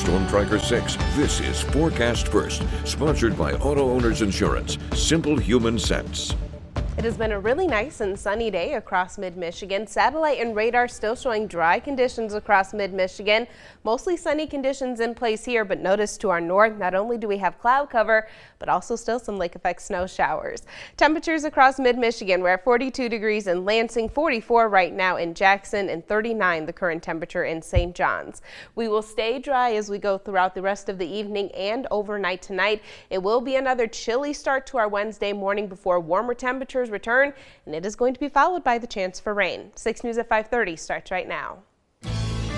Storm Tracker 6. This is Forecast First, sponsored by Auto Owners Insurance. Simple human sense. It has been a really nice and sunny day across mid-Michigan. Satellite and radar still showing dry conditions across mid-Michigan. Mostly sunny conditions in place here, but notice to our north, not only do we have cloud cover, but also still some lake effect snow showers. Temperatures across mid-Michigan, we're at 42 degrees in Lansing, 44 right now in Jackson, and 39 the current temperature in St. John's. We will stay dry as we go throughout the rest of the evening and overnight tonight. It will be another chilly start to our Wednesday morning before warmer temperatures return, and it is going to be followed by the chance for rain. 6 News at 5:30 starts right now.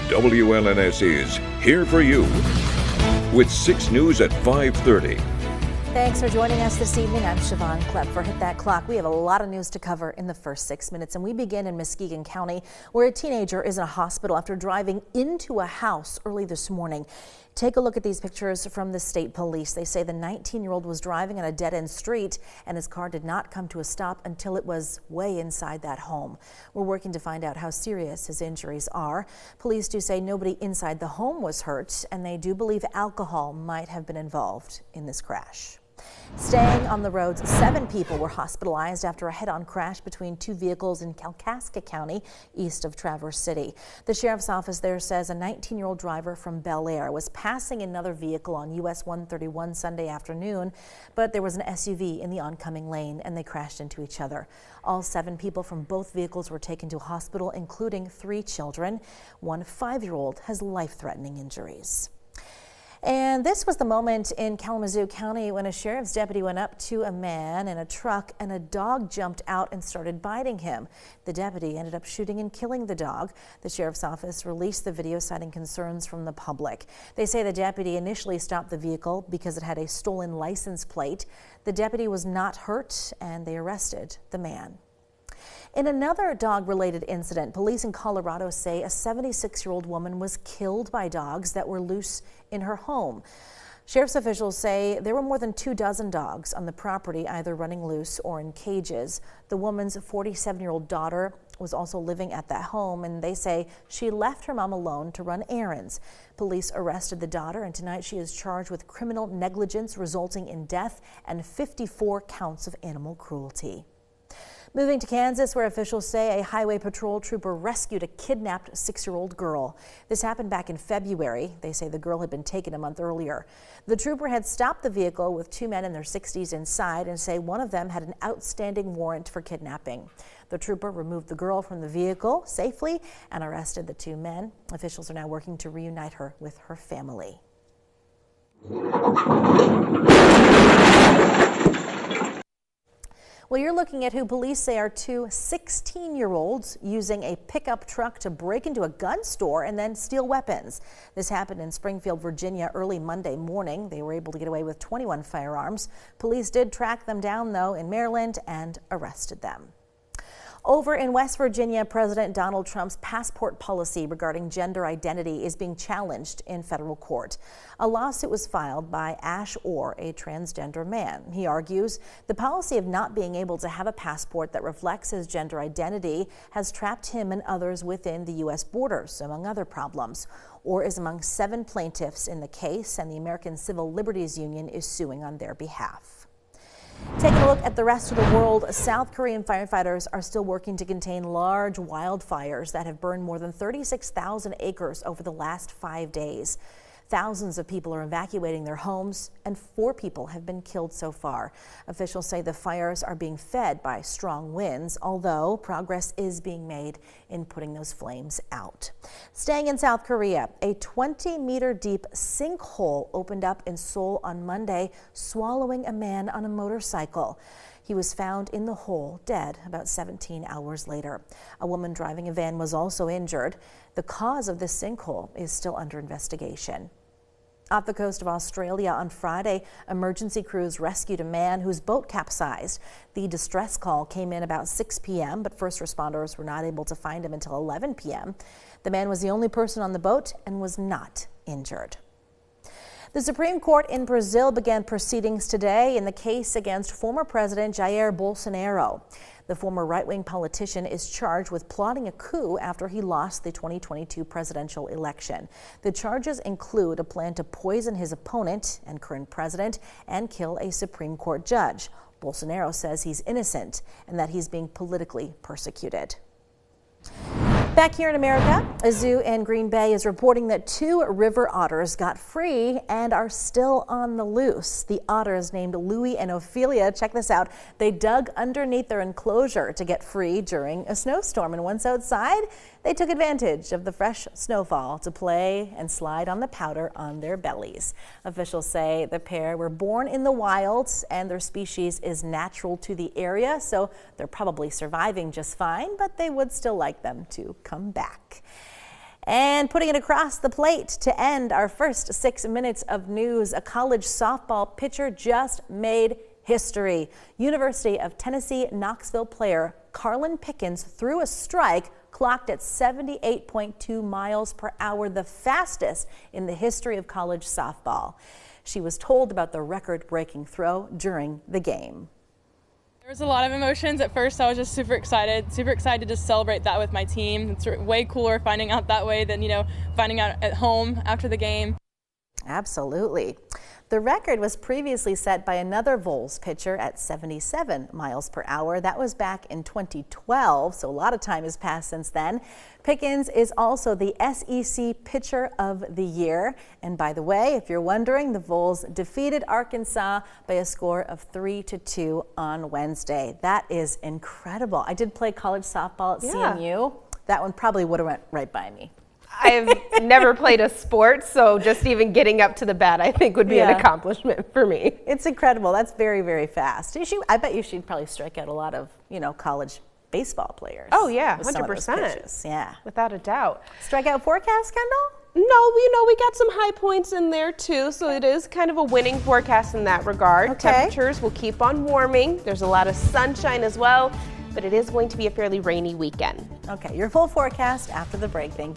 WLNS is here for you with 6 News at 5:30. Thanks for joining us this evening. I'm Siobhan Klepfer. Hit that clock. We have a lot of news to cover in the first 6 minutes, and we begin in Muskegon County, where a teenager is in a hospital after driving into a house early this morning. Take a look at these pictures from the state police. They say the 19-year-old was driving on a dead-end street and his car did not come to a stop until it was way inside that home. We're working to find out how serious his injuries are. Police do say nobody inside the home was hurt, and they do believe alcohol might have been involved in this crash. Staying on the roads, 7 people were hospitalized after a head-on crash between 2 vehicles in Kalkaska County, east of Traverse City. The sheriff's office there says a 19-year-old driver from Bel Air was passing another vehicle on US 131 Sunday afternoon, but there was an SUV in the oncoming lane and they crashed into each other. All 7 people from both vehicles were taken to a hospital, including 3 children. One 5-year-old has life-threatening injuries. And this was the moment in Kalamazoo County when a sheriff's deputy went up to a man in a truck and a dog jumped out and started biting him. The deputy ended up shooting and killing the dog. The sheriff's office released the video citing concerns from the public. They say the deputy initially stopped the vehicle because it had a stolen license plate. The deputy was not hurt and they arrested the man. In another dog-related incident, police in Colorado say a 76-year-old woman was killed by dogs that were loose in her home. Sheriff's officials say there were more than 24 dogs on the property, either running loose or in cages. The woman's 47-year-old daughter was also living at that home, and they say she left her mom alone to run errands. Police arrested the daughter, and tonight she is charged with criminal negligence resulting in death and 54 counts of animal cruelty. Moving to Kansas, where officials say a highway patrol trooper rescued a kidnapped 6-year-old girl. This happened back in February. They say the girl had been taken a month earlier. The trooper had stopped the vehicle with 2 men in their 60s inside and say one of them had an outstanding warrant for kidnapping. The trooper removed the girl from the vehicle safely and arrested the 2 men. Officials are now working to reunite her with her family. Well, you're looking at who police say are 2 16-year-olds using a pickup truck to break into a gun store and then steal weapons. This happened in Springfield, Virginia early Monday morning. They were able to get away with 21 firearms. Police did track them down, though, in Maryland and arrested them. Over in West Virginia, President Donald Trump's passport policy regarding gender identity is being challenged in federal court. A lawsuit was filed by Ash Orr, a transgender man. He argues the policy of not being able to have a passport that reflects his gender identity has trapped him and others within the U.S. borders, among other problems. Orr is among 7 plaintiffs in the case, and the American Civil Liberties Union is suing on their behalf. Taking a look at the rest of the world, South Korean firefighters are still working to contain large wildfires that have burned more than 36,000 acres over the last 5 days. Thousands of people are evacuating their homes, and 4 people have been killed so far. Officials say the fires are being fed by strong winds, although progress is being made in putting those flames out. Staying in South Korea, a 20-meter deep sinkhole opened up in Seoul on Monday, swallowing a man on a motorcycle. He was found in the hole, dead, about 17 hours later. A woman driving a van was also injured. The cause of this sinkhole is still under investigation. Off the coast of Australia on Friday, emergency crews rescued a man whose boat capsized. The distress call came in about 6 p.m., but first responders were not able to find him until 11 p.m. The man was the only person on the boat and was not injured. The Supreme Court in Brazil began proceedings today in the case against former President Jair Bolsonaro. The former right-wing politician is charged with plotting a coup after he lost the 2022 presidential election. The charges include a plan to poison his opponent and current president and kill a Supreme Court judge. Bolsonaro says he's innocent and that he's being politically persecuted. Back here in America, a zoo in Green Bay is reporting that 2 river otters got free and are still on the loose. The otters, named Louie and Ophelia, check this out, they dug underneath their enclosure to get free during a snowstorm, and once outside, they took advantage of the fresh snowfall to play and slide on the powder on their bellies. Officials say the pair were born in the wild and their species is natural to the area, so they're probably surviving just fine, but they would still like them to come back. And putting it across the plate to end our first 6 minutes of news, a college softball pitcher just made history. University of Tennessee Knoxville player Carlin Pickens threw a strike clocked at 78.2 miles per hour, the fastest in the history of college softball. She was told about the record-breaking throw during the game. There was a lot of emotions. At first, I was just super excited to celebrate that with my team. It's way cooler finding out that way than, finding out at home after the game. Absolutely. The record was previously set by another Vols pitcher at 77 miles per hour. That was back in 2012, so a lot of time has passed since then. Pickens is also the SEC Pitcher of the Year. And by the way, if you're wondering, the Vols defeated Arkansas by a score of 3-2 on Wednesday. That is incredible. I did play college softball at CMU. That one probably would have went right by me. I've never played a sport, so just even getting up to the bat, I think, would be an accomplishment for me. It's incredible. That's very, very fast. I bet you she'd probably strike out a lot of, college baseball players. Oh, yeah, with some of those 100%. pitches. Yeah. Without a doubt. Strikeout forecast, Kendall? No, we got some high points in there too, so it is kind of a winning forecast in that regard. Okay. Temperatures will keep on warming. There's a lot of sunshine as well, but it is going to be a fairly rainy weekend. Okay, your full forecast after the break. Thank you.